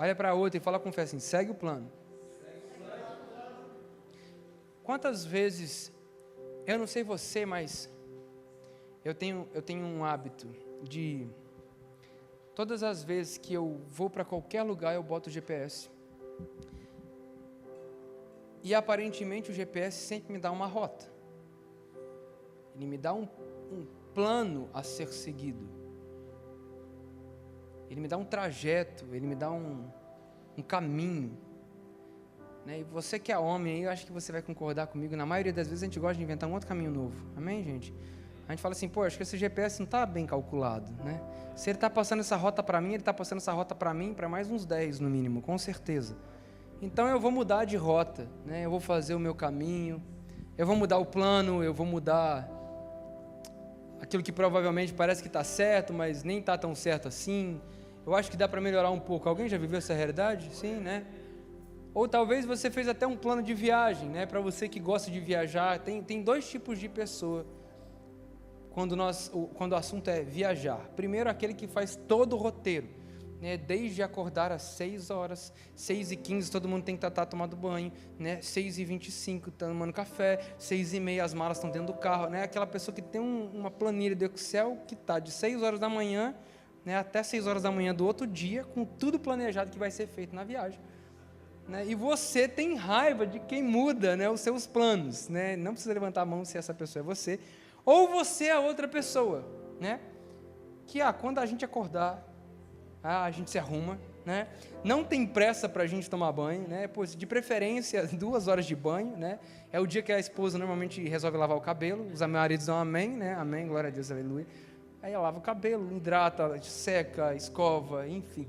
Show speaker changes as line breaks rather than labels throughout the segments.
Olha para a outra e fala com fé assim, segue o plano. Quantas vezes, eu não sei você, mas eu tenho um hábito de, todas as vezes que eu vou para qualquer lugar, eu boto o GPS. E aparentemente o GPS sempre me dá uma rota. Ele me dá um plano a ser seguido. Ele me dá um trajeto, ele me dá um caminho. Né? E você que é homem, eu acho que você vai concordar comigo, na maioria das vezes a gente gosta de inventar um outro caminho novo. Amém, gente? A gente fala assim, pô, acho que esse GPS não está bem calculado, né? Se ele está passando essa rota para mim, ele está passando essa rota para mim, para mais uns 10 no mínimo, com certeza. Então eu vou mudar de rota, né? Eu vou fazer o meu caminho, eu vou mudar o plano, eu vou mudar aquilo que provavelmente parece que está certo, mas nem está tão certo assim. Eu acho que dá para melhorar um pouco. Alguém já viveu essa realidade? Sim, né? Ou talvez você fez até um plano de viagem, né? Para você que gosta de viajar, tem dois tipos de pessoa quando o assunto é viajar. Primeiro, aquele que faz todo o roteiro, né? Desde acordar às 6 horas, 6h15, todo mundo tem que estar tomando banho, né? 6h25, tomando café, 6h30, as malas estão dentro do carro, né? Aquela pessoa que tem uma planilha do Excel que está de 6 horas da manhã, né? Até 6 horas da manhã do outro dia, com tudo planejado que vai ser feito na viagem. Né? E você tem raiva de quem muda, né, os seus planos, né? Não precisa levantar a mão se essa pessoa é você, ou você é outra pessoa, né? Que quando a gente acordar, a gente se arruma, né? Não tem pressa para a gente tomar banho, né? Pô, de preferência 2 horas de banho, né? É o dia que a esposa normalmente resolve lavar o cabelo, os maridos dão amém, né? Amém, glória a Deus, aleluia. Aí ela lava o cabelo, hidrata, seca, escova, enfim,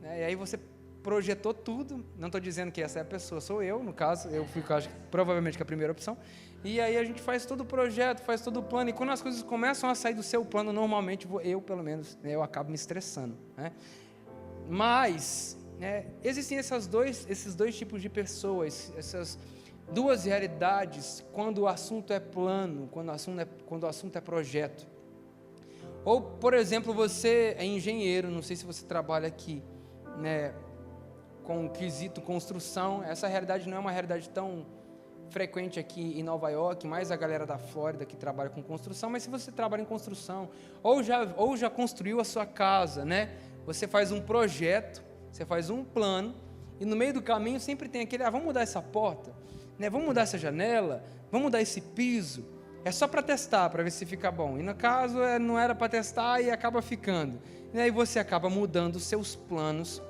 né? E aí você projetou tudo, não estou dizendo que essa é a pessoa, sou eu, no caso, eu fui, acho, provavelmente, que a primeira opção, e aí a gente faz todo o projeto, faz todo o plano, e quando as coisas começam a sair do seu plano, normalmente, eu pelo menos, né, eu acabo me estressando, né? Mas, né, existem esses dois tipos de pessoas, essas duas realidades, quando o assunto é plano, quando o assunto é projeto. Ou, por exemplo, você é engenheiro, não sei se você trabalha aqui, né, com o quesito construção. Essa realidade não é uma realidade tão frequente aqui em Nova York, mais a galera da Flórida que trabalha com construção, mas se você trabalha em construção, ou já construiu a sua casa, né? Você faz um projeto, você faz um plano, e no meio do caminho sempre tem aquele, vamos mudar essa porta, né? Vamos mudar essa janela, vamos mudar esse piso, é só para testar, para ver se fica bom, e no caso não era para testar e acaba ficando, e aí você acaba mudando os seus planos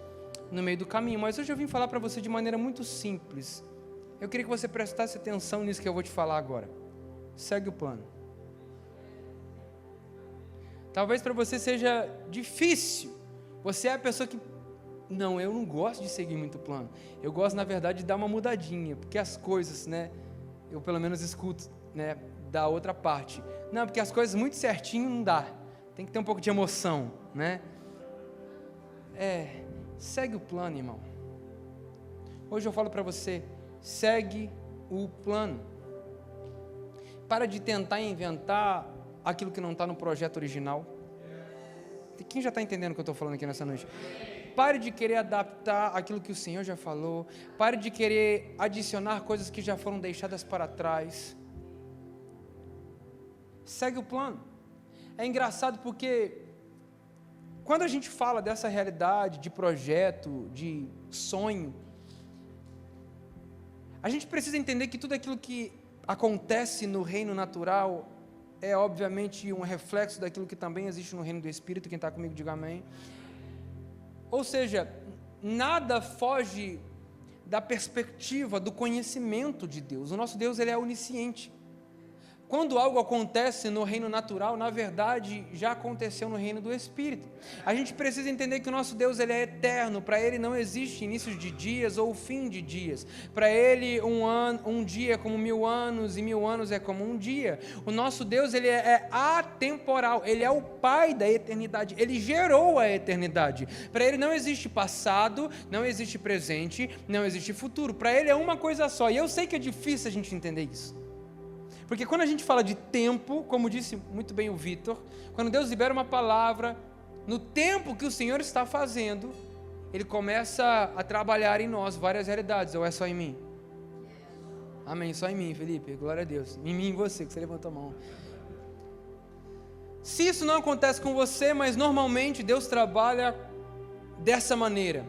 no meio do caminho. Mas hoje eu vim falar para você de maneira muito simples. Eu queria que você prestasse atenção nisso que eu vou te falar agora. Segue o plano. Talvez para você seja difícil. Você é a pessoa que, eu não gosto de seguir muito plano. Eu gosto, na verdade, de dar uma mudadinha, porque as coisas, né, eu pelo menos escuto, né, da outra parte. Não, porque as coisas muito certinho não dá. Tem que ter um pouco de emoção, né? Segue o plano, irmão. Hoje eu falo para você, segue o plano. Para de tentar inventar aquilo que não está no projeto original. Quem já está entendendo o que eu estou falando aqui nessa noite? Pare de querer adaptar aquilo que o Senhor já falou. Pare de querer adicionar coisas que já foram deixadas para trás. Segue o plano. É engraçado porque quando a gente fala dessa realidade de projeto, de sonho, a gente precisa entender que tudo aquilo que acontece no reino natural é obviamente um reflexo daquilo que também existe no reino do Espírito. Quem está comigo, diga amém. Ou seja, nada foge da perspectiva do conhecimento de Deus. O nosso Deus, ele é onisciente. Quando algo acontece no reino natural, na verdade, já aconteceu no reino do Espírito. A gente precisa entender que o nosso Deus, ele é eterno. Para Ele não existe início de dias ou fim de dias. Para Ele, um dia é como 1000 anos e 1000 anos é como um dia. O nosso Deus, ele é atemporal. Ele é o Pai da eternidade. Ele gerou a eternidade. Para Ele não existe passado, não existe presente, não existe futuro. Para Ele é uma coisa só. E eu sei que é difícil a gente entender isso. Porque quando a gente fala de tempo, como disse muito bem o Vitor, quando Deus libera uma palavra, no tempo que o Senhor está fazendo, Ele começa a trabalhar em nós várias realidades, ou é só em mim? Amém, só em mim, Felipe, glória a Deus. Em mim e você, que você levantou a mão. Se isso não acontece com você, mas normalmente Deus trabalha dessa maneira.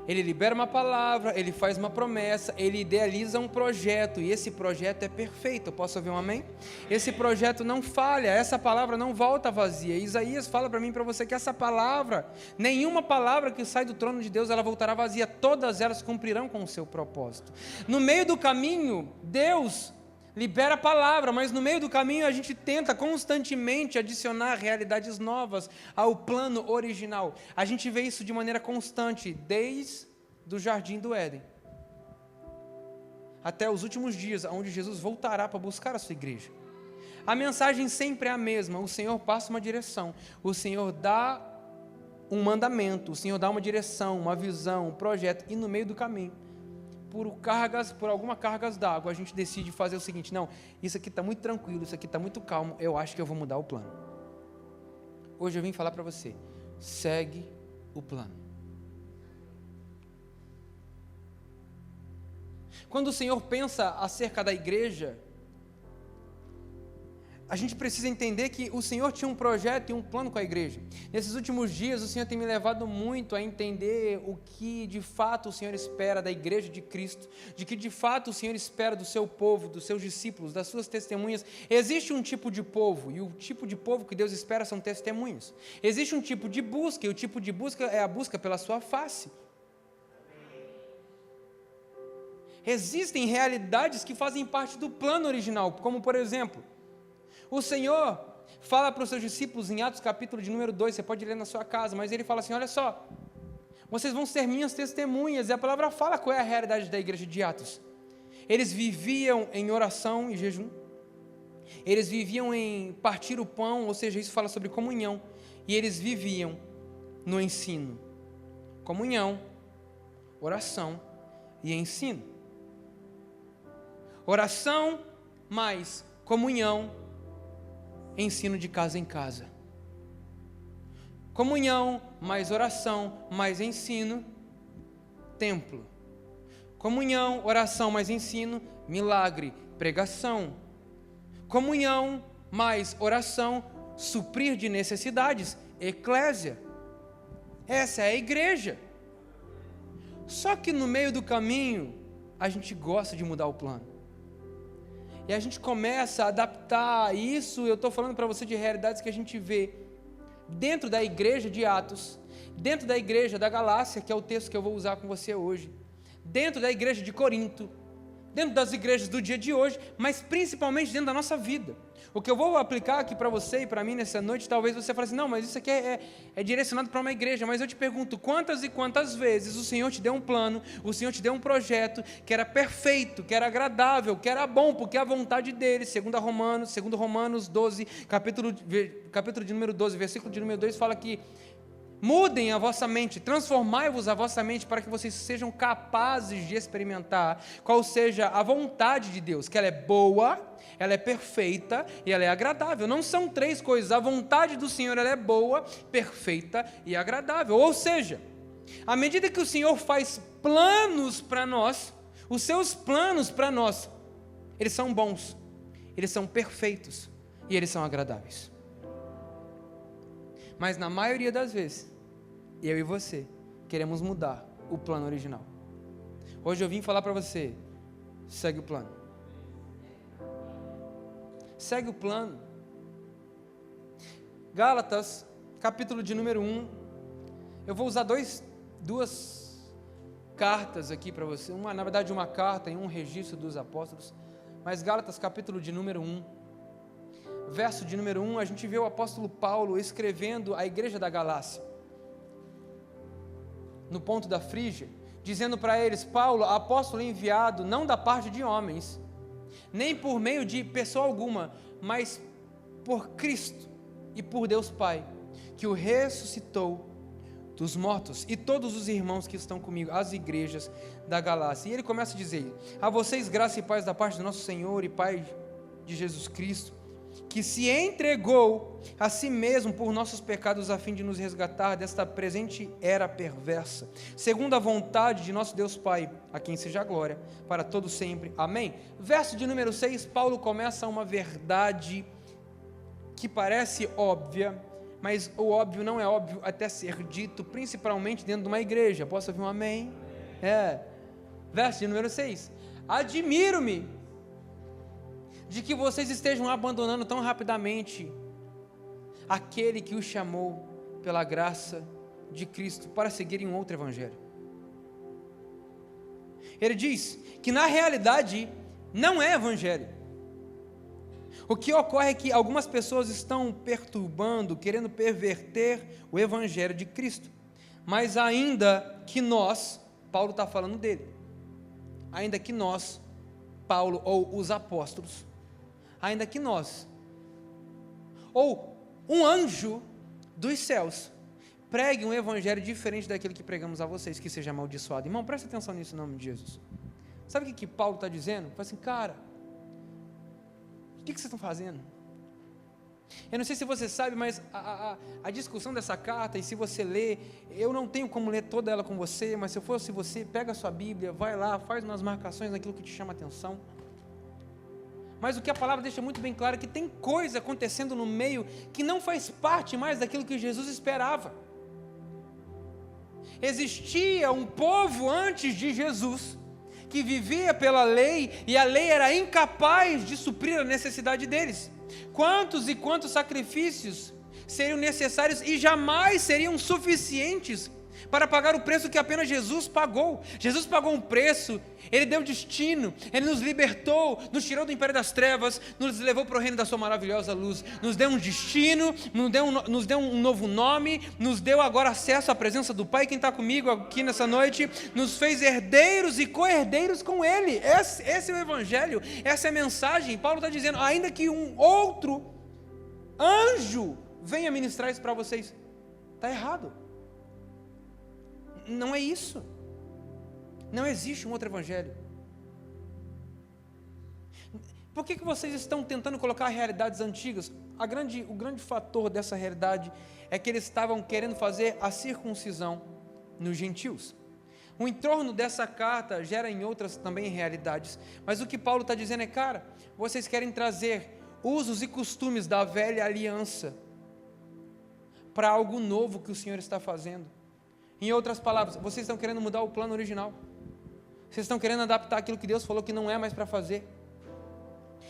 Ele libera uma palavra, Ele faz uma promessa, Ele idealiza um projeto, e esse projeto é perfeito. Eu posso ouvir um amém? Esse projeto não falha, essa palavra não volta vazia. Isaías fala para mim e para você que essa palavra, nenhuma palavra que sai do trono de Deus, ela voltará vazia, todas elas cumprirão com o seu propósito. No meio do caminho, Deus libera a palavra, mas no meio do caminho a gente tenta constantemente adicionar realidades novas ao plano original. A gente vê isso de maneira constante, desde o jardim do Éden até os últimos dias, onde Jesus voltará para buscar a sua igreja. A mensagem sempre é a mesma, o Senhor passa uma direção, o Senhor dá um mandamento, o Senhor dá uma direção, uma visão, um projeto, e no meio do caminho, por algumas cargas d'água, a gente decide fazer o seguinte: não, isso aqui está muito tranquilo, isso aqui está muito calmo, eu acho que eu vou mudar o plano. Hoje eu vim falar para você, segue o plano. Quando o Senhor pensa acerca da igreja, a gente precisa entender que o Senhor tinha um projeto e um plano com a igreja. Nesses últimos dias, o Senhor tem me levado muito a entender o que de fato o Senhor espera da igreja de Cristo, de que de fato o Senhor espera do seu povo, dos seus discípulos, das suas testemunhas. Existe um tipo de povo, e o tipo de povo que Deus espera são testemunhas. Existe um tipo de busca, e o tipo de busca é a busca pela sua face. Existem realidades que fazem parte do plano original, como por exemplo, o Senhor fala para os seus discípulos em Atos capítulo de número 2, você pode ler na sua casa, mas Ele fala assim: olha só, vocês vão ser minhas testemunhas, e a palavra fala qual é a realidade da igreja de Atos. Eles viviam em oração e jejum, eles viviam em partir o pão, ou seja, isso fala sobre comunhão, e eles viviam no ensino, comunhão, oração e ensino. Oração mais comunhão, ensino de casa em casa. Comunhão, mais oração, mais ensino, templo. Comunhão, oração, mais ensino, milagre, pregação. Comunhão, mais oração, suprir de necessidades, eclésia. Essa é a igreja. Só que no meio do caminho, a gente gosta de mudar o plano. E a gente começa a adaptar isso. Eu estou falando para você de realidades que a gente vê dentro da igreja de Atos, dentro da igreja da Galácia, que é o texto que eu vou usar com você hoje, dentro da igreja de Corinto, dentro das igrejas do dia de hoje, mas principalmente dentro da nossa vida. O que eu vou aplicar aqui para você e para mim nessa noite, talvez você fale assim: não, mas isso aqui é direcionado para uma igreja. Mas eu te pergunto, quantas e quantas vezes o Senhor te deu um plano, o Senhor te deu um projeto que era perfeito, que era agradável, que era bom, porque a vontade dele, segundo Romanos 12, capítulo de número 12, versículo de número 2, fala que mudem a vossa mente, transformai-vos a vossa mente para que vocês sejam capazes de experimentar qual seja a vontade de Deus, que ela é boa, ela é perfeita e ela é agradável. Não são três coisas, a vontade do Senhor ela é boa, perfeita e agradável. Ou seja, à medida que o Senhor faz planos para nós, os seus planos para nós, eles são bons, eles são perfeitos e eles são agradáveis. Mas na maioria das vezes, eu e você queremos mudar o plano original. Hoje eu vim falar para você, segue o plano. Segue o plano. Gálatas, capítulo de número 1. Eu vou usar duas cartas aqui para você. Na verdade uma carta e um registro dos apóstolos. Mas Gálatas, capítulo de número 1. Verso de número 1, a gente vê o apóstolo Paulo escrevendo à igreja da Galácia, no ponto da Frígia, dizendo para eles: Paulo, apóstolo enviado, não da parte de homens, nem por meio de pessoa alguma, mas por Cristo e por Deus Pai, que o ressuscitou dos mortos, e todos os irmãos que estão comigo, as igrejas da Galácia. E ele começa a dizer: a vocês graça e paz da parte do nosso Senhor e Pai de Jesus Cristo. que se entregou a si mesmo por nossos pecados a fim de nos resgatar desta presente era perversa, segundo a vontade de nosso Deus Pai, a quem seja a glória, para todo sempre. Amém? Verso de número 6, Paulo começa uma verdade que parece óbvia, mas o óbvio não é óbvio até ser dito, principalmente dentro de uma igreja. Posso ouvir um amém? Verso de número 6. Admiro-me de que vocês estejam abandonando tão rapidamente aquele que os chamou pela graça de Cristo para seguirem um outro evangelho. Ele diz que na realidade não é evangelho. O que ocorre é que algumas pessoas estão perturbando, querendo perverter o evangelho de Cristo, mas ainda que nós, Paulo está falando dele, ainda que nós, Paulo ou os apóstolos, ainda que nós, ou um anjo dos céus, pregue um evangelho diferente daquele que pregamos a vocês, que seja amaldiçoado. Irmão, presta atenção nisso em nome de Jesus. Sabe o que Paulo está dizendo? Fala assim, cara, o que vocês estão fazendo? Eu não sei se você sabe, mas a discussão dessa carta, e se você ler, eu não tenho como ler toda ela com você, mas se eu fosse você, pega a sua Bíblia, vai lá, faz umas marcações naquilo que te chama a atenção. Mas o que a palavra deixa muito bem claro é que tem coisa acontecendo no meio que não faz parte mais daquilo que Jesus esperava. Existia um povo antes de Jesus que vivia pela lei e a lei era incapaz de suprir a necessidade deles. Quantos e quantos sacrifícios seriam necessários e jamais seriam suficientes para pagar o preço que apenas Jesus pagou? Jesus pagou um preço, Ele deu destino, Ele nos libertou, nos tirou do império das trevas, nos levou para o reino da sua maravilhosa luz, nos deu um destino, nos deu um novo nome, nos deu agora acesso à presença do Pai. Quem está comigo aqui nessa noite, nos fez herdeiros e co-herdeiros com Ele. Esse é o Evangelho, essa é a mensagem. Paulo está dizendo, ainda que um outro anjo venha ministrar isso para vocês, está errado. Não é isso. Não existe um outro evangelho. Por que vocês estão tentando colocar realidades antigas? O grande fator dessa realidade é que eles estavam querendo fazer a circuncisão nos gentios. O entorno dessa carta gera em outras também realidades, mas o que Paulo está dizendo é, cara, vocês querem trazer usos e costumes da velha aliança para algo novo que o Senhor está fazendo. Em outras palavras, vocês estão querendo mudar o plano original. Vocês estão querendo adaptar aquilo que Deus falou que não é mais para fazer.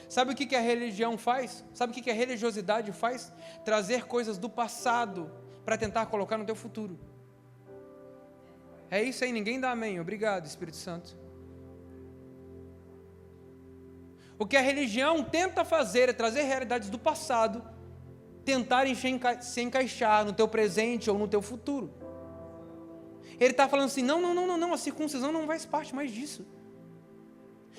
Sabe o que a religião faz? Sabe o que a religiosidade faz? Trazer coisas do passado para tentar colocar no teu futuro. É isso aí, ninguém dá amém. Obrigado, Espírito Santo. O que a religião tenta fazer é trazer realidades do passado, tentarem se encaixar no teu presente ou no teu futuro. Ele está falando assim, não, a circuncisão não faz parte mais disso.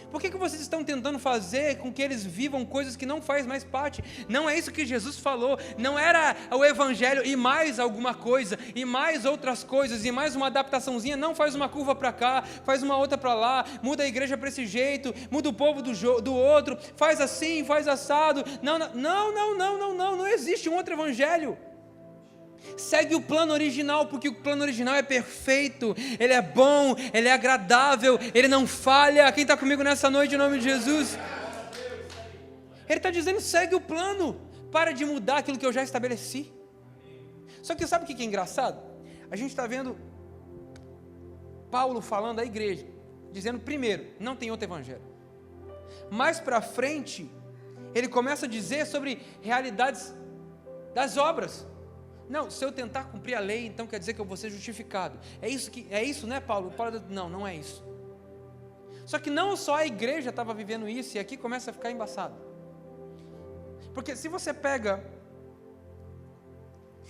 Por que vocês estão tentando fazer com que eles vivam coisas que não faz mais parte? Não é isso que Jesus falou, não era o evangelho e mais alguma coisa, e mais outras coisas, e mais uma adaptaçãozinha, não faz uma curva para cá, faz uma outra para lá, muda a igreja para esse jeito, muda o povo do outro, faz assim, faz assado, não existe um outro evangelho. Segue o plano original, porque o plano original é perfeito, ele é bom, ele é agradável, ele não falha. Quem está comigo nessa noite em nome de Jesus? Ele está dizendo, segue o plano, para de mudar aquilo que eu já estabeleci. Só que sabe o que é engraçado? A gente está vendo Paulo falando à igreja, dizendo primeiro, não tem outro evangelho. Mais para frente, ele começa a dizer sobre realidades das obras. Não, se eu tentar cumprir a lei, então quer dizer que eu vou ser justificado. É isso, né, Paulo? Não é isso. Só que não só a igreja estava vivendo isso, e aqui começa a ficar embaçado. Porque se você pega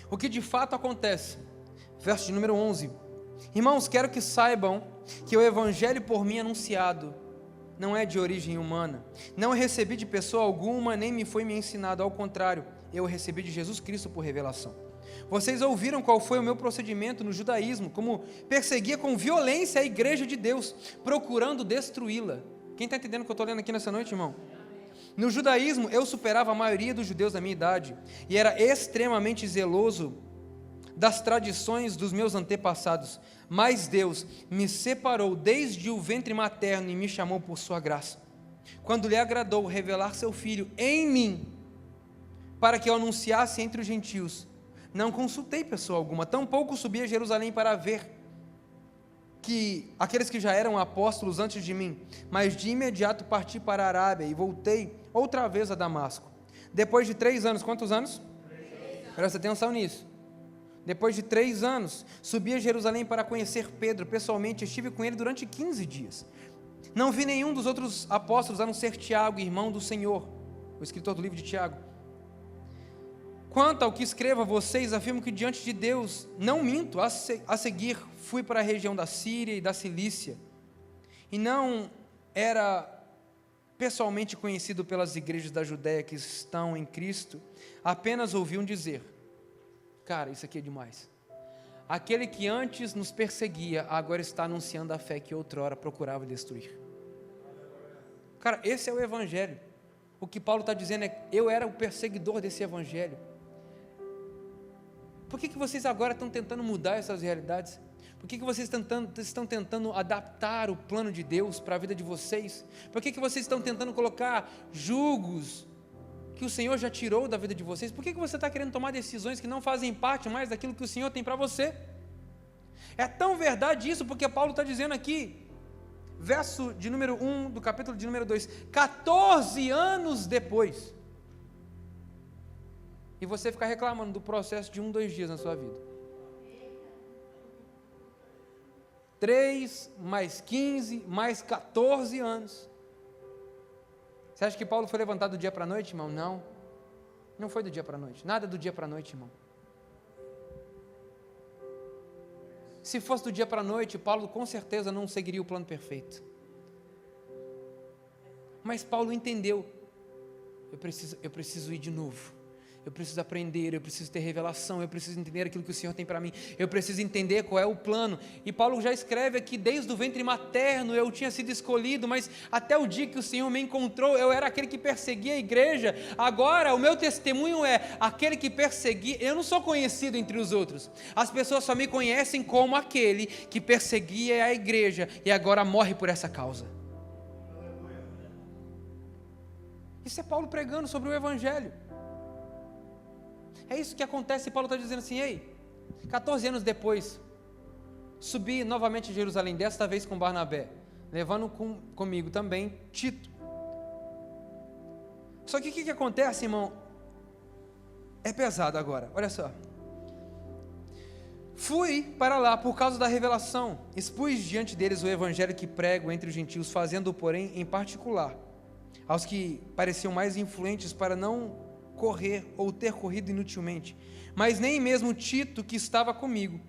o que de fato acontece, verso de número 11. Irmãos, quero que saibam que o evangelho por mim anunciado não é de origem humana. Não recebi de pessoa alguma, nem me foi me ensinado. Ao contrário, eu recebi de Jesus Cristo por revelação. Vocês ouviram qual foi o meu procedimento no judaísmo, como perseguia com violência a igreja de Deus, procurando destruí-la. Quem está entendendo o que eu estou lendo aqui nessa noite, irmão? No judaísmo, eu superava a maioria dos judeus da minha idade e era extremamente zeloso das tradições dos meus antepassados, mas Deus me separou desde o ventre materno e me chamou por sua graça, quando lhe agradou revelar seu Filho em mim, para que eu anunciasse entre os gentios. Não consultei pessoa alguma, tampouco subi a Jerusalém para ver que aqueles que já eram apóstolos antes de mim, mas de imediato parti para a Arábia e voltei outra vez a Damasco. Depois de 3 anos, quantos anos? 3 anos. Presta atenção nisso. Depois de 3 anos, subi a Jerusalém para conhecer Pedro pessoalmente, estive com ele durante 15 dias. Não vi nenhum dos outros apóstolos, a não ser Tiago, irmão do Senhor, o escritor do livro de Tiago. Quanto ao que escrevo a vocês, afirmo que diante de Deus, não minto, a seguir fui para a região da Síria e da Cilícia, e não era pessoalmente conhecido pelas igrejas da Judéia que estão em Cristo, apenas ouviam dizer: cara, isso aqui é demais. Aquele que antes nos perseguia, agora está anunciando a fé que outrora procurava destruir. Cara, esse é o Evangelho. O que Paulo está dizendo é: eu era o perseguidor desse Evangelho. Por que vocês agora estão tentando mudar essas realidades? Por que vocês estão tentando adaptar o plano de Deus para a vida de vocês? Por que vocês estão tentando colocar julgos que o Senhor já tirou da vida de vocês? Por que você está querendo tomar decisões que não fazem parte mais daquilo que o Senhor tem para você? É tão verdade isso, porque Paulo está dizendo aqui, verso de número 1 do capítulo de número 2, 14 anos depois, e você fica reclamando do processo de 2 dias na sua vida. 3 mais 15 mais 14 anos. Você acha que Paulo foi levantado do dia para a noite, irmão? Não, não foi do dia para a noite, nada do dia para a noite, irmão. Se fosse do dia para a noite, Paulo com certeza não seguiria o plano perfeito. Mas Paulo entendeu: eu preciso ir de novo. Eu preciso aprender, eu preciso ter revelação, eu preciso entender aquilo que o Senhor tem para mim, eu preciso entender qual é o plano. E Paulo já escreve aqui: desde o ventre materno eu tinha sido escolhido, mas até o dia que o Senhor me encontrou, eu era aquele que perseguia a igreja. Agora o meu testemunho é aquele que perseguia. Eu não sou conhecido entre os outros, as pessoas só me conhecem como aquele que perseguia a igreja e agora morre por essa causa. Isso é Paulo pregando sobre o Evangelho. É isso que acontece. Paulo está dizendo assim: ei, 14 anos depois, subi novamente a Jerusalém, desta vez com Barnabé, levando comigo também Tito. Só que o que acontece, irmão? É pesado agora, olha só. Fui para lá por causa da revelação, expus diante deles o evangelho que prego entre os gentios, fazendo, porém, em particular, aos que pareciam mais influentes para não correr ou ter corrido inutilmente, mas nem mesmo Tito que estava comigo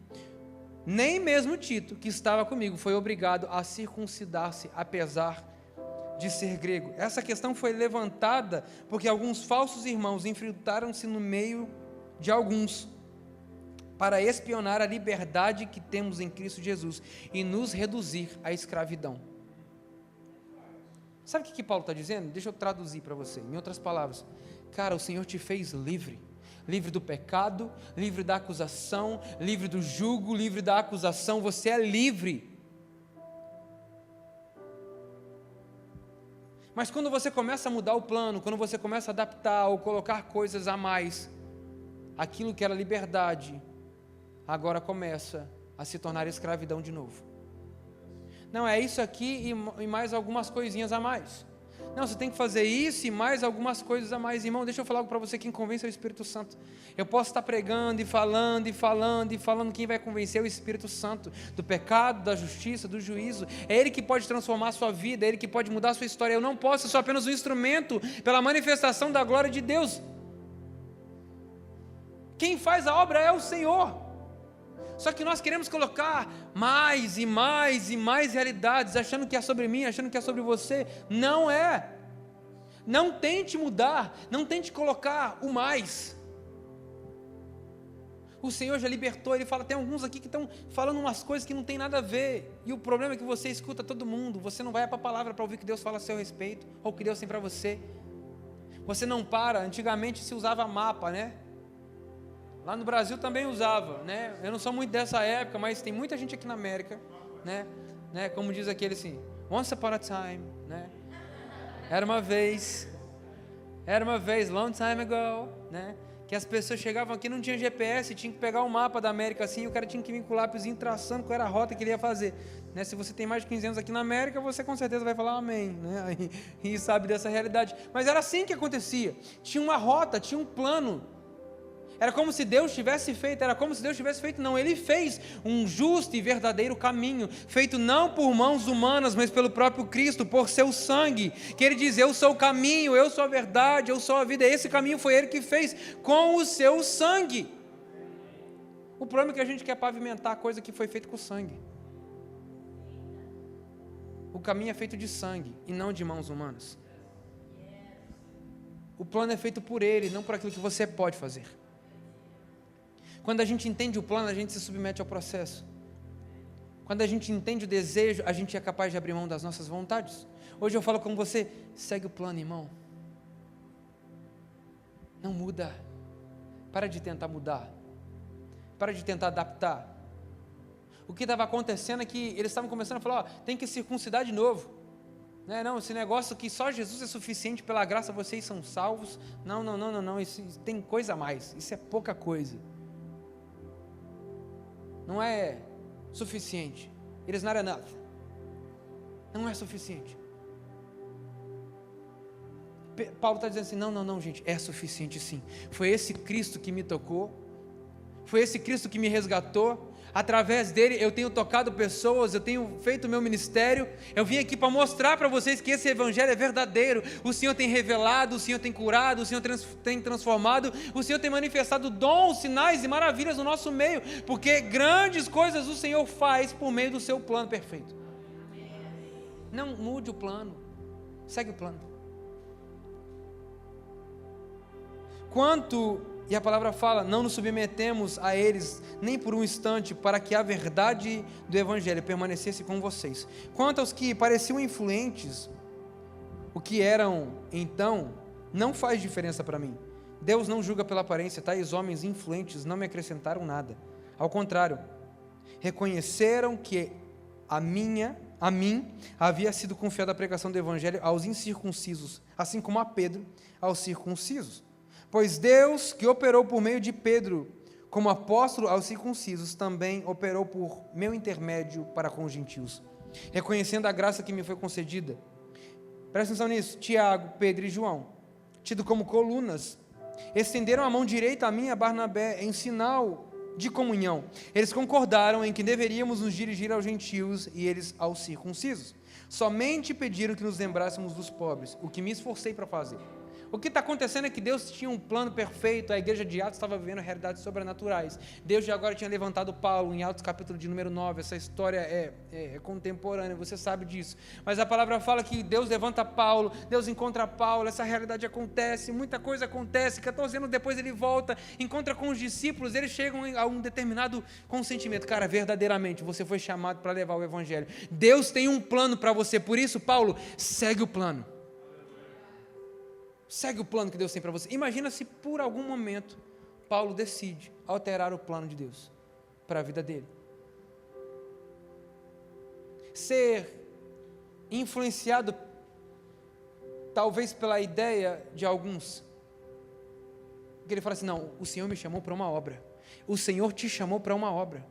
foi obrigado a circuncidar-se, apesar de ser grego. Essa questão foi levantada porque alguns falsos irmãos infiltraram-se no meio de alguns para espionar a liberdade que temos em Cristo Jesus e nos reduzir à escravidão. Sabe o que Paulo está dizendo? Deixa eu traduzir para você, em outras palavras. Cara, o Senhor te fez livre, livre do pecado, livre da acusação, livre do jugo, livre da acusação, você é livre. Mas quando você começa a mudar o plano, quando você começa a adaptar ou colocar coisas a mais, aquilo que era liberdade, agora começa a se tornar escravidão de novo. Não, é isso aqui e mais algumas coisinhas a mais. Não, você tem que fazer isso e mais algumas coisas a mais. Irmão, deixa eu falar algo para você. Quem convence é o Espírito Santo. Eu posso estar pregando e falando e falando e falando. Quem vai convencer é o Espírito Santo do pecado, da justiça, do juízo. É Ele que pode transformar a sua vida, é Ele que pode mudar a sua história. Eu não posso, eu sou apenas um instrumento pela manifestação da glória de Deus. Quem faz a obra é o Senhor. Só que nós queremos colocar mais e mais e mais realidades, achando que é sobre mim, achando que é sobre você. Não é. Não tente mudar, não tente colocar o mais. O Senhor já libertou, Ele fala, tem alguns aqui que estão falando umas coisas que não tem nada a ver. E o problema é que você escuta todo mundo, você não vai para a palavra para ouvir o que Deus fala a seu respeito, ou o que Deus tem para você. Você não para. Antigamente se usava mapa, né? Lá no Brasil também usava, né? Eu não sou muito dessa época, mas tem muita gente aqui na América, né? Como diz aquele assim, once upon a time, né? Era uma vez, long time ago, né? Que as pessoas chegavam aqui, não tinha GPS, tinha que pegar o mapa da América assim, e o cara tinha que vir com o lápisinho traçando qual era a rota que ele ia fazer, né? Se você tem mais de 15 anos aqui na América, você com certeza vai falar amém, né? E sabe dessa realidade. Mas era assim que acontecia, tinha uma rota, tinha um plano. Era como se Deus tivesse feito, não, Ele fez um justo e verdadeiro caminho, feito não por mãos humanas, mas pelo próprio Cristo, por seu sangue, que Ele diz, eu sou o caminho, eu sou a verdade, eu sou a vida, esse caminho foi Ele que fez com o seu sangue. O problema é que a gente quer pavimentar a coisa que foi feita com sangue. O caminho é feito de sangue e não de mãos humanas. O plano é feito por Ele, não por aquilo que você pode fazer. Quando a gente entende o plano, a gente se submete ao processo. Quando a gente entende o desejo, a gente é capaz de abrir mão das nossas vontades. Hoje eu falo com você, segue o plano, irmão. Não muda. Para de tentar mudar. Para de tentar adaptar. O que estava acontecendo é que eles estavam começando a falar, tem que circuncidar de novo. Não, esse negócio que só Jesus é suficiente, pela graça vocês são salvos. Não, isso tem coisa a mais. Isso é pouca coisa. Não é suficiente. It is not enough. Não é suficiente. Paulo está dizendo assim, não, gente, é suficiente sim. Foi esse Cristo que me tocou. Foi esse Cristo que me resgatou. Através dele eu tenho tocado pessoas, eu tenho feito o meu ministério. Eu vim aqui para mostrar para vocês que esse evangelho é verdadeiro. O Senhor tem revelado, o Senhor tem curado, o Senhor tem transformado, o Senhor tem manifestado dons, sinais e maravilhas no nosso meio, porque grandes coisas o Senhor faz por meio do seu plano perfeito. Não mude o plano, segue o plano. E a palavra fala, não nos submetemos a eles nem por um instante, para que a verdade do evangelho permanecesse com vocês. Quanto aos que pareciam influentes, o que eram então, não faz diferença para mim. Deus não julga pela aparência, tais homens influentes não me acrescentaram nada. Ao contrário, reconheceram que a mim havia sido confiada a pregação do evangelho aos incircuncisos, assim como a Pedro aos circuncisos. Pois Deus, que operou por meio de Pedro como apóstolo aos circuncisos, também operou por meu intermédio para com os gentios, reconhecendo a graça que me foi concedida. Presta atenção nisso. Tiago, Pedro e João, tido como colunas, estenderam a mão direita a mim e a Barnabé em sinal de comunhão. Eles concordaram em que deveríamos nos dirigir aos gentios e eles aos circuncisos. Somente pediram que nos lembrássemos dos pobres, o que me esforcei para fazer. O que está acontecendo é que Deus tinha um plano perfeito, a igreja de Atos estava vivendo realidades sobrenaturais. Deus já agora tinha levantado Paulo em Atos capítulo de número 9, essa história é contemporânea, você sabe disso. Mas a palavra fala que Deus levanta Paulo, Deus encontra Paulo, essa realidade acontece, muita coisa acontece, 14 anos depois ele volta, encontra com os discípulos, eles chegam a um determinado consentimento. Cara, verdadeiramente, você foi chamado para levar o evangelho. Deus tem um plano para você, por isso, Paulo, segue o plano. Segue o plano que Deus tem para você. Imagina se por algum momento Paulo decide alterar o plano de Deus para a vida dele. Ser influenciado talvez pela ideia de alguns. Porque ele fala assim, não, o Senhor me chamou para uma obra. O Senhor te chamou para uma obra.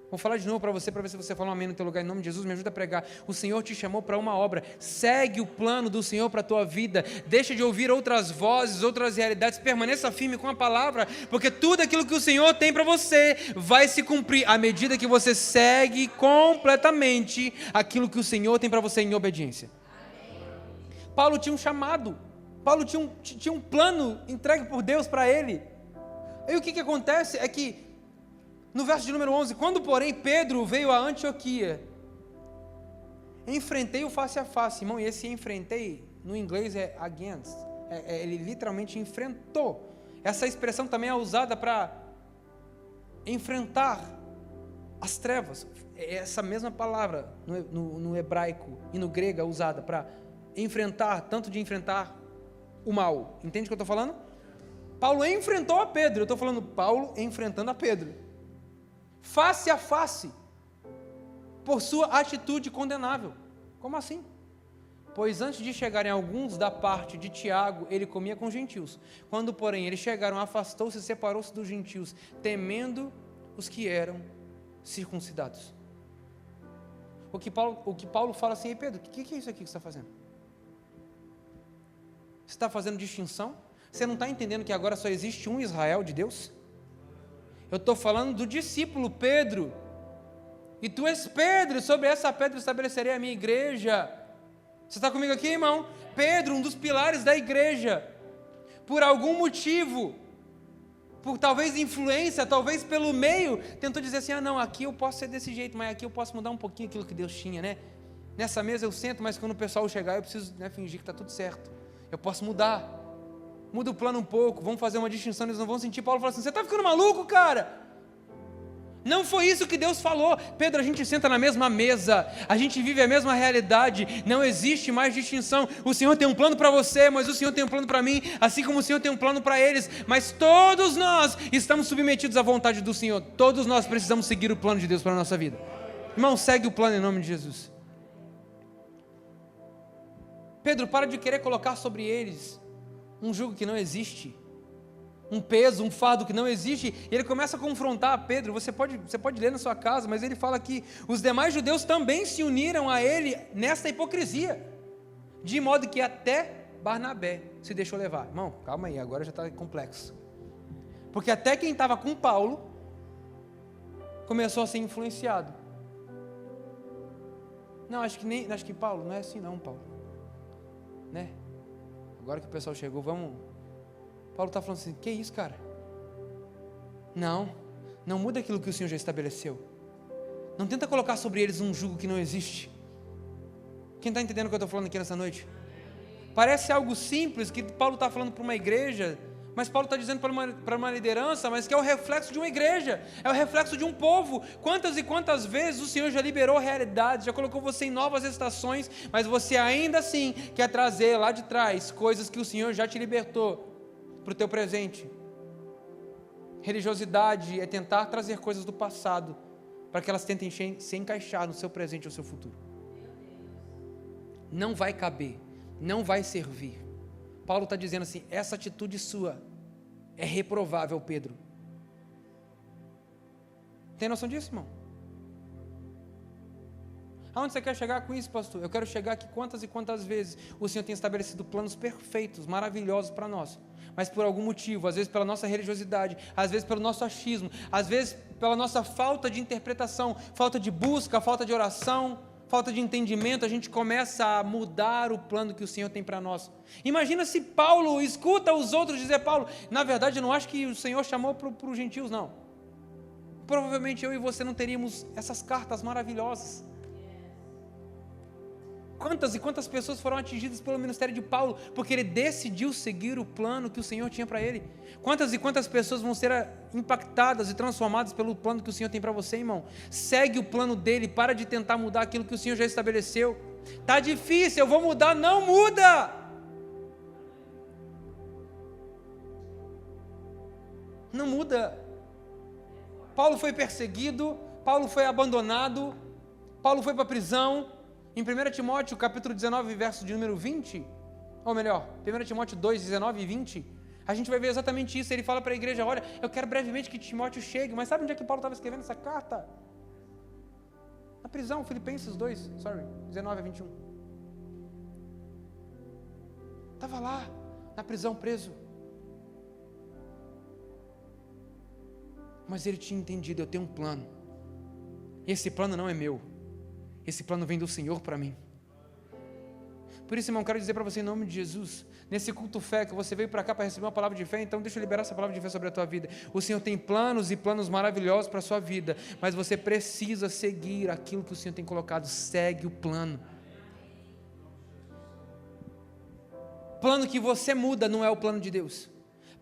Vou falar de novo para ver se você fala um amém no teu lugar, em nome de Jesus, me ajuda a pregar. O Senhor te chamou para uma obra, segue o plano do Senhor para a tua vida, deixa de ouvir outras vozes, outras realidades, permaneça firme com a palavra, porque tudo aquilo que o Senhor tem para você, vai se cumprir, à medida que você segue completamente aquilo que o Senhor tem para você em obediência. Paulo tinha um chamado, Paulo tinha um plano entregue por Deus para ele, e o que acontece é que, no verso de número 11, quando porém Pedro veio a Antioquia, enfrentei-o face a face, irmão, e esse enfrentei, no inglês é against, ele literalmente enfrentou, essa expressão também é usada para enfrentar as trevas, essa mesma palavra no hebraico e no grego é usada para enfrentar, tanto de enfrentar o mal. Entende o que eu estou falando? Paulo enfrentou a Pedro. Eu estou falando Paulo enfrentando a Pedro. Face a face. Por sua atitude condenável. Como assim? Pois antes de chegarem alguns da parte de Tiago, ele comia com gentios. Quando, porém, eles chegaram, afastou-se e separou-se dos gentios, temendo os que eram circuncidados. O que Paulo fala assim: ei Pedro, o que é isso aqui que você está fazendo? Você está fazendo distinção? Você não está entendendo que agora só existe um Israel de Deus? Eu estou falando do discípulo Pedro. E tu és Pedro, sobre essa pedra estabelecerei a minha igreja. Você está comigo aqui, irmão? Pedro, um dos pilares da igreja. Por algum motivo, por talvez influência, talvez pelo meio, tentou dizer assim: ah não, aqui eu posso ser desse jeito, mas aqui eu posso mudar um pouquinho aquilo que Deus tinha, né? Nessa mesa eu sento, mas quando o pessoal chegar eu preciso, né, fingir que está tudo certo. Eu posso mudar. Muda o plano um pouco, vamos fazer uma distinção, eles não vão sentir. Paulo fala assim: você está ficando maluco, cara? Não foi isso que Deus falou. Pedro, a gente senta na mesma mesa, a gente vive a mesma realidade, não existe mais distinção. O Senhor tem um plano para você, mas o Senhor tem um plano para mim, assim como o Senhor tem um plano para eles, mas todos nós estamos submetidos à vontade do Senhor. Todos nós precisamos seguir o plano de Deus para a nossa vida. Irmão, segue o plano em nome de Jesus. Pedro, para de querer colocar sobre eles um jugo que não existe, um peso, um fardo que não existe. E ele começa a confrontar Pedro. Você pode ler na sua casa, mas ele fala que os demais judeus também se uniram a ele nessa hipocrisia, de modo que até Barnabé se deixou levar. Irmão, calma aí, agora já está complexo, porque até quem estava com Paulo começou a ser influenciado. Não, acho que Paulo, não é assim não, Paulo, né? Agora que o pessoal chegou, Paulo está falando assim: que isso, cara? Não muda aquilo que o Senhor já estabeleceu. Não tenta colocar sobre eles um jugo que não existe. Quem está entendendo o que eu estou falando aqui nessa noite? Parece algo simples que Paulo está falando para uma igreja, mas Paulo está dizendo para uma liderança, mas que é o reflexo de uma igreja, é o reflexo de um povo. Quantas e quantas vezes o Senhor já liberou realidades, já colocou você em novas estações, mas você ainda assim quer trazer lá de trás coisas que o Senhor já te libertou para o teu presente. Religiosidade é tentar trazer coisas do passado para que elas tentem se encaixar no seu presente ou seu futuro. Não vai caber, não vai servir. Paulo está dizendo assim: essa atitude sua é reprovável, Pedro. Tem noção disso, irmão? Aonde você quer chegar com isso, pastor? Eu quero chegar aqui quantas e quantas vezes o Senhor tem estabelecido planos perfeitos, maravilhosos para nós, mas por algum motivo, às vezes pela nossa religiosidade, às vezes pelo nosso achismo, às vezes pela nossa falta de interpretação, falta de busca, falta de oração, falta de entendimento, a gente começa a mudar o plano que o Senhor tem para nós. Imagina se Paulo escuta os outros dizer: Paulo, na verdade eu não acho que o Senhor chamou para os gentios, não. Provavelmente eu e você não teríamos essas cartas maravilhosas. Quantas e quantas pessoas foram atingidas pelo ministério de Paulo, porque ele decidiu seguir o plano que o Senhor tinha para ele? Quantas e quantas pessoas vão ser impactadas e transformadas pelo plano que o Senhor tem para você, irmão? Segue o plano dele, para de tentar mudar aquilo que o Senhor já estabeleceu. Está difícil, eu vou mudar, não muda! Não muda. Paulo foi perseguido, Paulo foi abandonado, Paulo foi para a prisão. Em 1 Timóteo, capítulo 19, verso de número 20, ou melhor, 1 Timóteo 2, 19 e 20, a gente vai ver exatamente isso. Ele fala para a igreja: olha, eu quero brevemente que Timóteo chegue. Mas sabe onde é que Paulo estava escrevendo essa carta? Na prisão, Filipenses 2, 19 a 21. Estava lá, na prisão, preso. Mas ele tinha entendido: eu tenho um plano. E esse plano não é meu. Esse plano vem do Senhor para mim. Por isso, irmão, quero dizer para você em nome de Jesus, nesse culto fé, que você veio para cá para receber uma palavra de fé, então deixa eu liberar essa palavra de fé sobre a tua vida. O Senhor tem planos e planos maravilhosos para a sua vida, mas você precisa seguir aquilo que o Senhor tem colocado. Segue o plano. Plano que você muda não é o plano de Deus.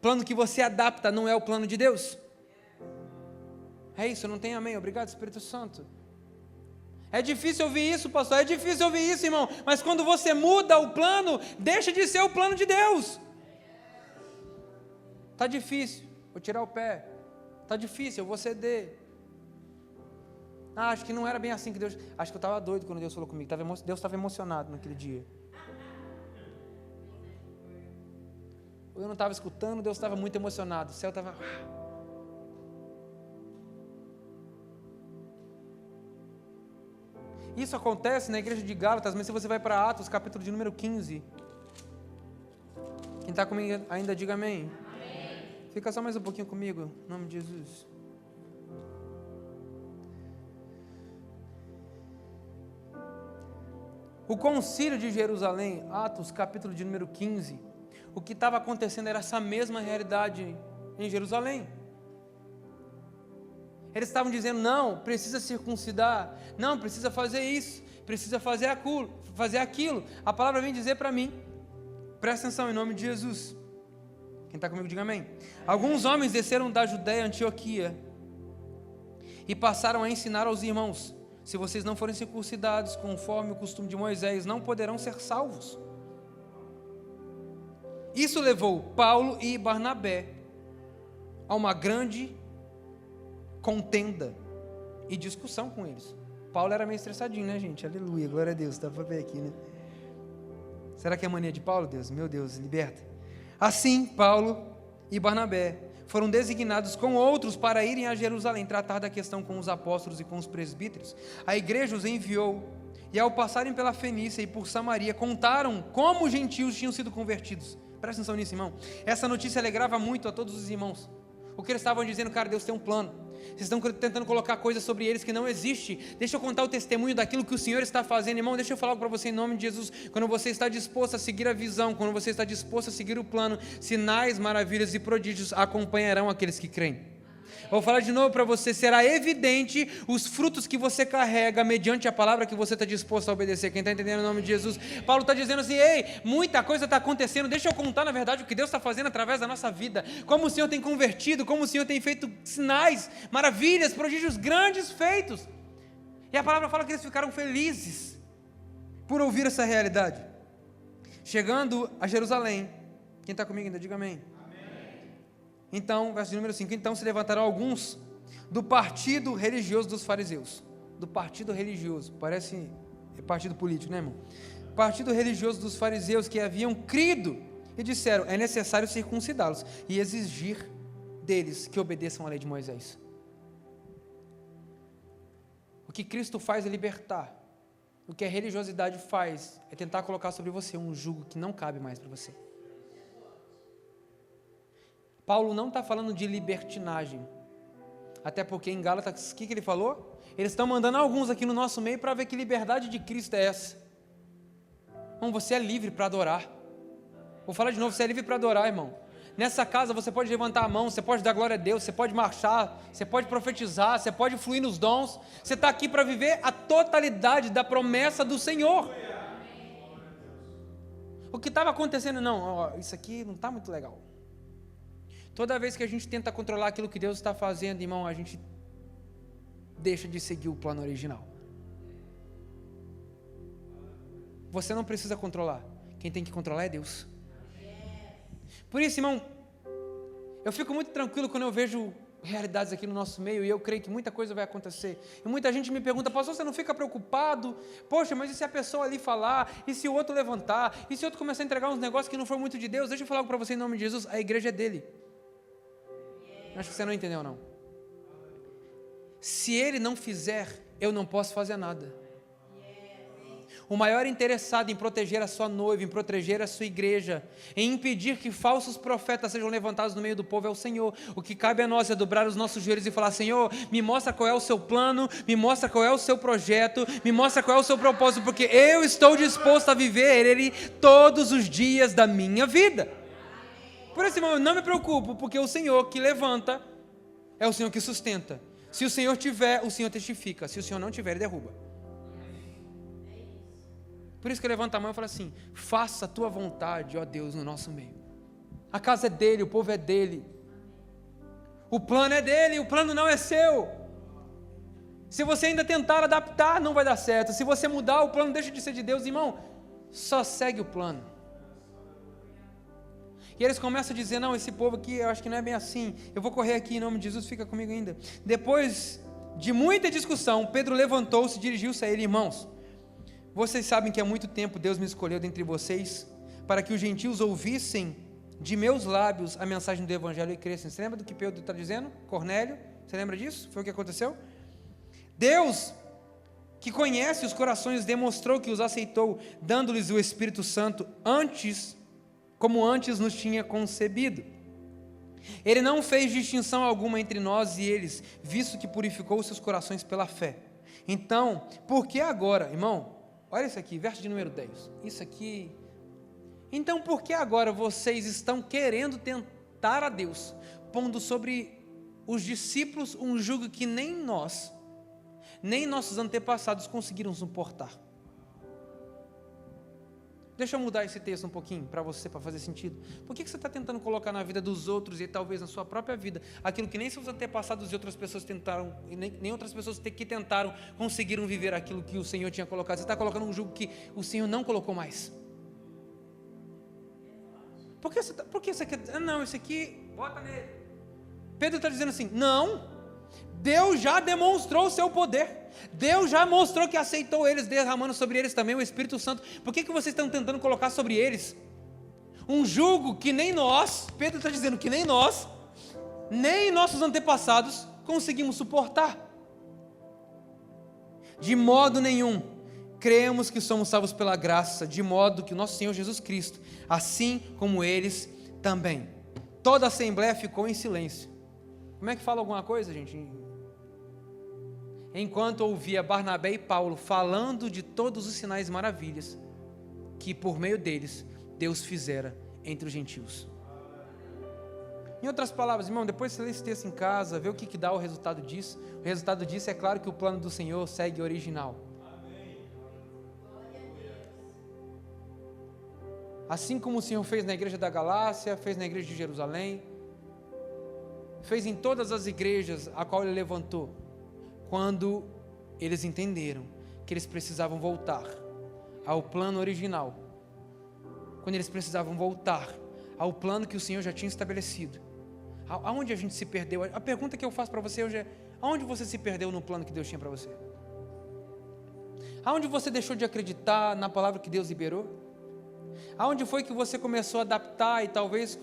Plano que você adapta não é o plano de Deus. É isso, não tem amém? Obrigado, Espírito Santo. É difícil ouvir isso, pastor, é difícil ouvir isso, irmão, mas quando você muda o plano, deixa de ser o plano de Deus. Está difícil, vou tirar o pé. Está difícil, eu vou ceder. Acho que não era bem assim que Deus... Acho que eu estava doido quando Deus falou comigo. Deus estava emocionado naquele dia. Eu não estava escutando, Deus estava muito emocionado. O céu estava... Isso acontece na igreja de Gálatas, mas se você vai para Atos, capítulo de número 15. Quem está comigo ainda, diga amém. Amém. Fica só mais um pouquinho comigo, em nome de Jesus. O concílio de Jerusalém, Atos, capítulo de número 15, o que estava acontecendo era essa mesma realidade em Jerusalém. Eles estavam dizendo, não, precisa circuncidar, não, precisa fazer isso, precisa fazer aquilo. A palavra vem dizer para mim, presta atenção em nome de Jesus. Quem está comigo, diga amém. Alguns homens desceram da Judéia, Antioquia, e passaram a ensinar aos irmãos, se vocês não forem circuncidados conforme o costume de Moisés, não poderão ser salvos. Isso levou Paulo e Barnabé a uma grande contenda e discussão com eles. Paulo era meio estressadinho, né, gente? Aleluia, glória a Deus, dá para ver aqui, né? Será que é mania de Paulo, Deus? Meu Deus, liberta. Assim, Paulo e Barnabé foram designados com outros para irem a Jerusalém tratar da questão com os apóstolos e com os presbíteros. A igreja os enviou e, ao passarem pela Fenícia e por Samaria, contaram como os gentios tinham sido convertidos. Presta atenção nisso, irmão. Essa notícia alegrava muito a todos os irmãos. O que eles estavam dizendo, cara, Deus tem um plano. Vocês estão tentando colocar coisas sobre eles que não existem. Deixa eu contar o testemunho daquilo que o Senhor está fazendo. Irmão, deixa eu falar para você em nome de Jesus. Quando você está disposto a seguir a visão, quando você está disposto a seguir o plano, sinais, maravilhas e prodígios acompanharão aqueles que creem. Vou falar de novo para você, será evidente os frutos que você carrega mediante a palavra que você está disposto a obedecer. Quem está entendendo o nome de Jesus? Paulo está dizendo assim, ei, muita coisa está acontecendo, deixa eu contar na verdade o que Deus está fazendo através da nossa vida, como o Senhor tem convertido, como o Senhor tem feito sinais, maravilhas, prodígios grandes feitos. E a palavra fala que eles ficaram felizes por ouvir essa realidade. Chegando a Jerusalém, quem está comigo ainda, diga amém. Então, verso número 5, então se levantaram alguns do partido religioso dos fariseus. Do partido religioso, parece partido político, né, irmão? Partido religioso dos fariseus que haviam crido e disseram, é necessário circuncidá-los e exigir deles que obedeçam à lei de Moisés. O que Cristo faz é libertar. O que a religiosidade faz é tentar colocar sobre você um jugo que não cabe mais para você. Paulo não está falando de libertinagem, até porque em Gálatas, o que ele falou? Eles estão mandando alguns aqui no nosso meio para ver que liberdade de Cristo é essa. Irmão, você é livre para adorar. Vou falar de novo, você é livre para adorar, irmão. Nessa casa você pode levantar a mão, você pode dar glória a Deus, você pode marchar, você pode profetizar, você pode fluir nos dons. Você está aqui para viver a totalidade da promessa do Senhor. O que estava acontecendo, não, isso aqui não está muito legal. Toda vez que a gente tenta controlar aquilo que Deus está fazendo, irmão, a gente deixa de seguir o plano original. Você não precisa controlar. Quem tem que controlar é Deus. Por isso, irmão, eu fico muito tranquilo quando eu vejo realidades aqui no nosso meio e eu creio que muita coisa vai acontecer. E muita gente me pergunta, pastor, você não fica preocupado? Poxa, mas e se a pessoa ali falar? E se o outro levantar? E se o outro começar a entregar uns negócios que não foram muito de Deus? Deixa eu falar algo para você em nome de Jesus, a igreja é dele. Acho que você não entendeu, não. Se ele não fizer, eu não posso fazer nada. O maior interessado em proteger a sua noiva, em proteger a sua igreja, em impedir que falsos profetas sejam levantados no meio do povo é o Senhor. O que cabe a nós é dobrar os nossos joelhos e falar, Senhor, me mostra qual é o seu plano, me mostra qual é o seu projeto, me mostra qual é o seu propósito, porque eu estou disposto a viver ele todos os dias da minha vida. Por isso, irmão, eu não me preocupo, porque o Senhor que levanta é o Senhor que sustenta. Se o Senhor tiver, o Senhor testifica. Se o Senhor não tiver, ele derruba. Por isso que eu levanto a mão e falo assim, faça a tua vontade, ó Deus, no nosso meio. A casa é dele, o povo é dele. O plano é dele, o plano não é seu. Se você ainda tentar adaptar, não vai dar certo. Se você mudar, o plano deixa de ser de Deus. Irmão, só segue o plano. E eles começam a dizer, não, esse povo aqui, eu acho que não é bem assim, eu vou correr aqui em nome de Jesus, fica comigo ainda. Depois de muita discussão, Pedro levantou-se e dirigiu-se a ele: irmãos, vocês sabem que há muito tempo Deus me escolheu dentre vocês, para que os gentios ouvissem de meus lábios a mensagem do evangelho e crescem. Você lembra do que Pedro está dizendo? Cornélio, você lembra disso? Foi o que aconteceu? Deus, que conhece os corações, demonstrou que os aceitou, dando-lhes o Espírito Santo como antes nos tinha concebido. Ele não fez distinção alguma entre nós e eles, visto que purificou os seus corações pela fé. Então, por que agora, irmão, olha isso aqui, verso de número 10, isso aqui. Então, por que agora vocês estão querendo tentar a Deus, pondo sobre os discípulos um jugo que nem nós, nem nossos antepassados conseguiram suportar? Deixa eu mudar esse texto um pouquinho para você, para fazer sentido. Por que você está tentando colocar na vida dos outros e talvez na sua própria vida aquilo que nem seus antepassados e outras pessoas tentaram, e nem outras pessoas que tentaram conseguiram viver aquilo que o Senhor tinha colocado? Você está colocando um jugo que o Senhor não colocou mais. Por que você quer? Não, esse aqui, bota nele. Pedro está dizendo assim: não, Deus já demonstrou o seu poder. Deus já mostrou que aceitou eles, derramando sobre eles também o Espírito Santo. Por que vocês estão tentando colocar sobre eles um jugo que nem nós, Pedro está dizendo que nem nós, nem nossos antepassados conseguimos suportar? De modo nenhum, cremos que somos salvos pela graça, de modo que o nosso Senhor Jesus Cristo, assim como eles também. Toda a assembleia ficou em silêncio. Como é que fala alguma coisa, gente? Enquanto ouvia Barnabé e Paulo falando de todos os sinais e maravilhas que por meio deles Deus fizera entre os gentios. Em outras palavras, irmão, depois você lê esse texto em casa, vê o que dá o resultado disso. O resultado disso é claro que o plano do Senhor segue o original. Assim como o Senhor fez na igreja da Galácia, fez na igreja de Jerusalém, fez em todas as igrejas a qual Ele levantou, quando eles entenderam que eles precisavam voltar ao plano original, quando eles precisavam voltar ao plano que o Senhor já tinha estabelecido. Aonde a gente se perdeu? A pergunta que eu faço para você hoje é: aonde você se perdeu no plano que Deus tinha para você? Aonde você deixou de acreditar na palavra que Deus liberou? Aonde foi que você começou a adaptar e talvez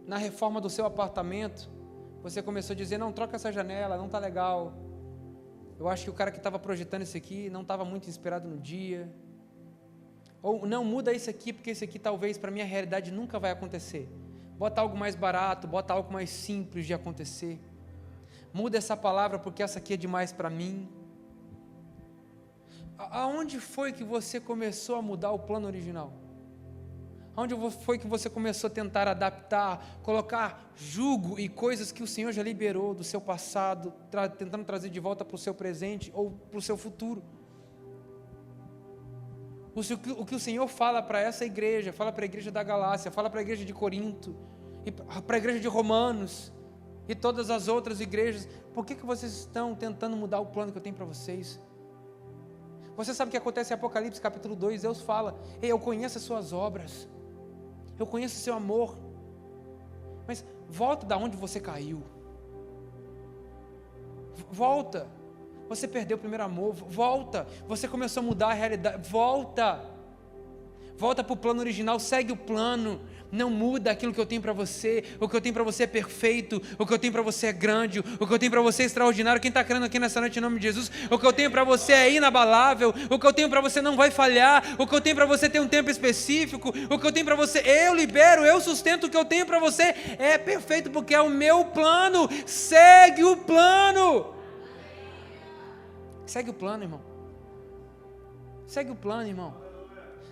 na reforma do seu apartamento, você começou a dizer: não, troca essa janela, não está legal. Eu acho que o cara que estava projetando isso aqui não estava muito inspirado no dia. Ou não, muda isso aqui, porque isso aqui talvez para a minha realidade nunca vai acontecer. Bota algo mais barato, bota algo mais simples de acontecer. Muda essa palavra porque essa aqui é demais para mim. Aonde foi que você começou a mudar o plano original? Onde foi que você começou a tentar adaptar, colocar jugo e coisas que o Senhor já liberou do seu passado, tentando trazer de volta para o seu presente ou para o seu futuro? O que o Senhor fala para essa igreja, fala para a igreja da Galácia, fala para a igreja de Corinto, e para a igreja de Romanos, e todas as outras igrejas. Por que vocês estão tentando mudar o plano que eu tenho para vocês? Você sabe o que acontece em Apocalipse capítulo 2, Deus fala: ei, eu conheço as suas obras, eu conheço o seu amor, mas volta da onde você caiu, volta, você perdeu o primeiro amor, volta, você começou a mudar a realidade, volta para o plano original, segue o plano, não muda aquilo que eu tenho para você. O que eu tenho para você é perfeito, o que eu tenho para você é grande, o que eu tenho para você é extraordinário. Quem está crendo aqui nessa noite em nome de Jesus, o que eu tenho para você é inabalável, o que eu tenho para você não vai falhar, o que eu tenho para você tem um tempo específico, o que eu tenho para você, eu libero, eu sustento. O que eu tenho para você é perfeito, porque é o meu plano. Segue o plano, segue o plano, irmão, segue o plano, irmão.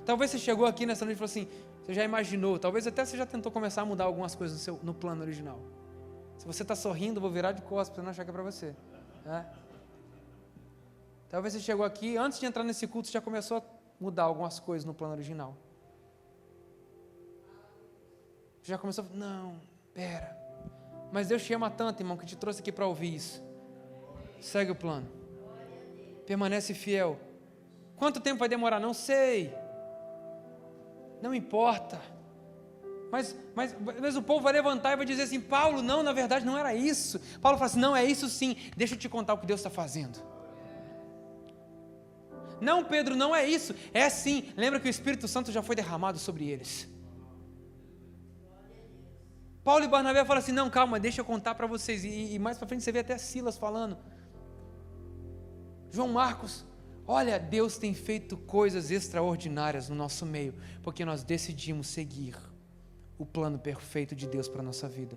Talvez você chegou aqui nessa noite e falou assim, você já imaginou, talvez até você já tentou começar a mudar algumas coisas no plano original. Se você está sorrindo, eu vou virar de costas para não achar que é para você, né? Talvez você chegou aqui, antes de entrar nesse culto, você já começou a mudar algumas coisas no plano original. Você já começou a não, pera, mas Deus te ama tanto, irmão, que te trouxe aqui para ouvir isso. Segue o plano, permanece fiel. Quanto tempo vai demorar? Não sei. Não importa. Mas o povo vai levantar e vai dizer assim, Paulo, não, na verdade não era isso. Paulo fala assim, não, é isso sim, deixa eu te contar o que Deus está fazendo. Não, Pedro, não é isso, é sim, lembra que o Espírito Santo já foi derramado sobre eles. Paulo e Barnabé falam assim, não, calma, deixa eu contar para vocês, e mais para frente você vê até Silas falando. João Marcos, olha, Deus tem feito coisas extraordinárias no nosso meio, porque nós decidimos seguir o plano perfeito de Deus para a nossa vida.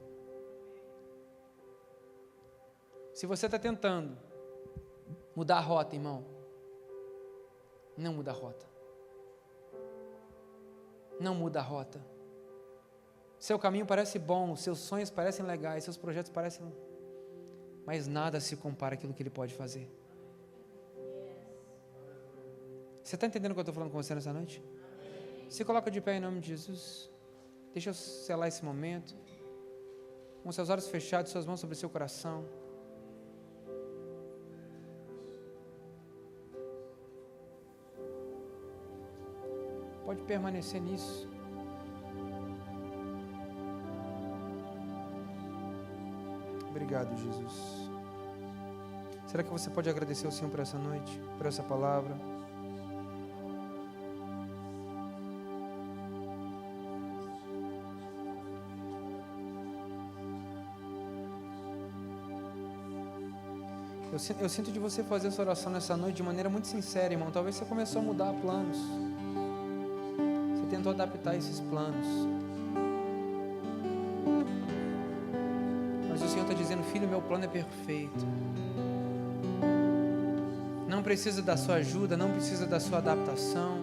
Se você está tentando mudar a rota, irmão, não muda a rota. Não muda a rota. Seu caminho parece bom, seus sonhos parecem legais, seus projetos parecem... Mas nada se compara àquilo que Ele pode fazer. Você está entendendo o que eu estou falando com você nessa noite? Se coloca de pé em nome de Jesus. Deixa eu selar esse momento. Com seus olhos fechados, suas mãos sobre o seu coração. Pode permanecer nisso. Obrigado, Jesus. Será que você pode agradecer ao Senhor por essa noite, por essa palavra? Eu sinto de você fazer essa oração nessa noite de maneira muito sincera, irmão. Talvez você começou a mudar planos. Você tentou adaptar esses planos. Mas o Senhor está dizendo, filho, meu plano é perfeito. Não precisa da sua ajuda, não precisa da sua adaptação.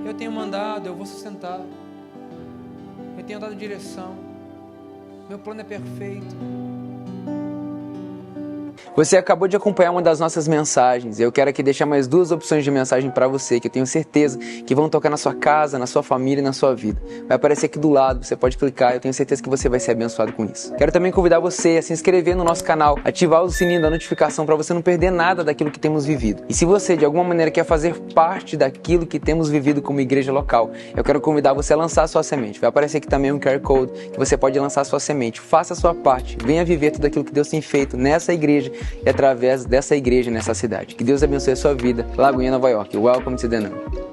Eu tenho mandado, eu vou sustentar. Eu tenho dado direção. Meu plano é perfeito. Você acabou de acompanhar uma das nossas mensagens. Eu quero aqui deixar mais 2 opções de mensagem para você, que eu tenho certeza que vão tocar na sua casa, na sua família e na sua vida. Vai aparecer aqui do lado, você pode clicar, eu tenho certeza que você vai ser abençoado com isso. Quero também convidar você a se inscrever no nosso canal, ativar o sininho da notificação para você não perder nada daquilo que temos vivido. E se você de alguma maneira quer fazer parte daquilo que temos vivido como igreja local, eu quero convidar você a lançar a sua semente. Vai aparecer aqui também um QR Code que você pode lançar a sua semente. Faça a sua parte, venha viver tudo aquilo que Deus tem feito nessa igreja e através dessa igreja nessa cidade. Que Deus abençoe a sua vida. Lagoinha, Nova York. Welcome to the Nun.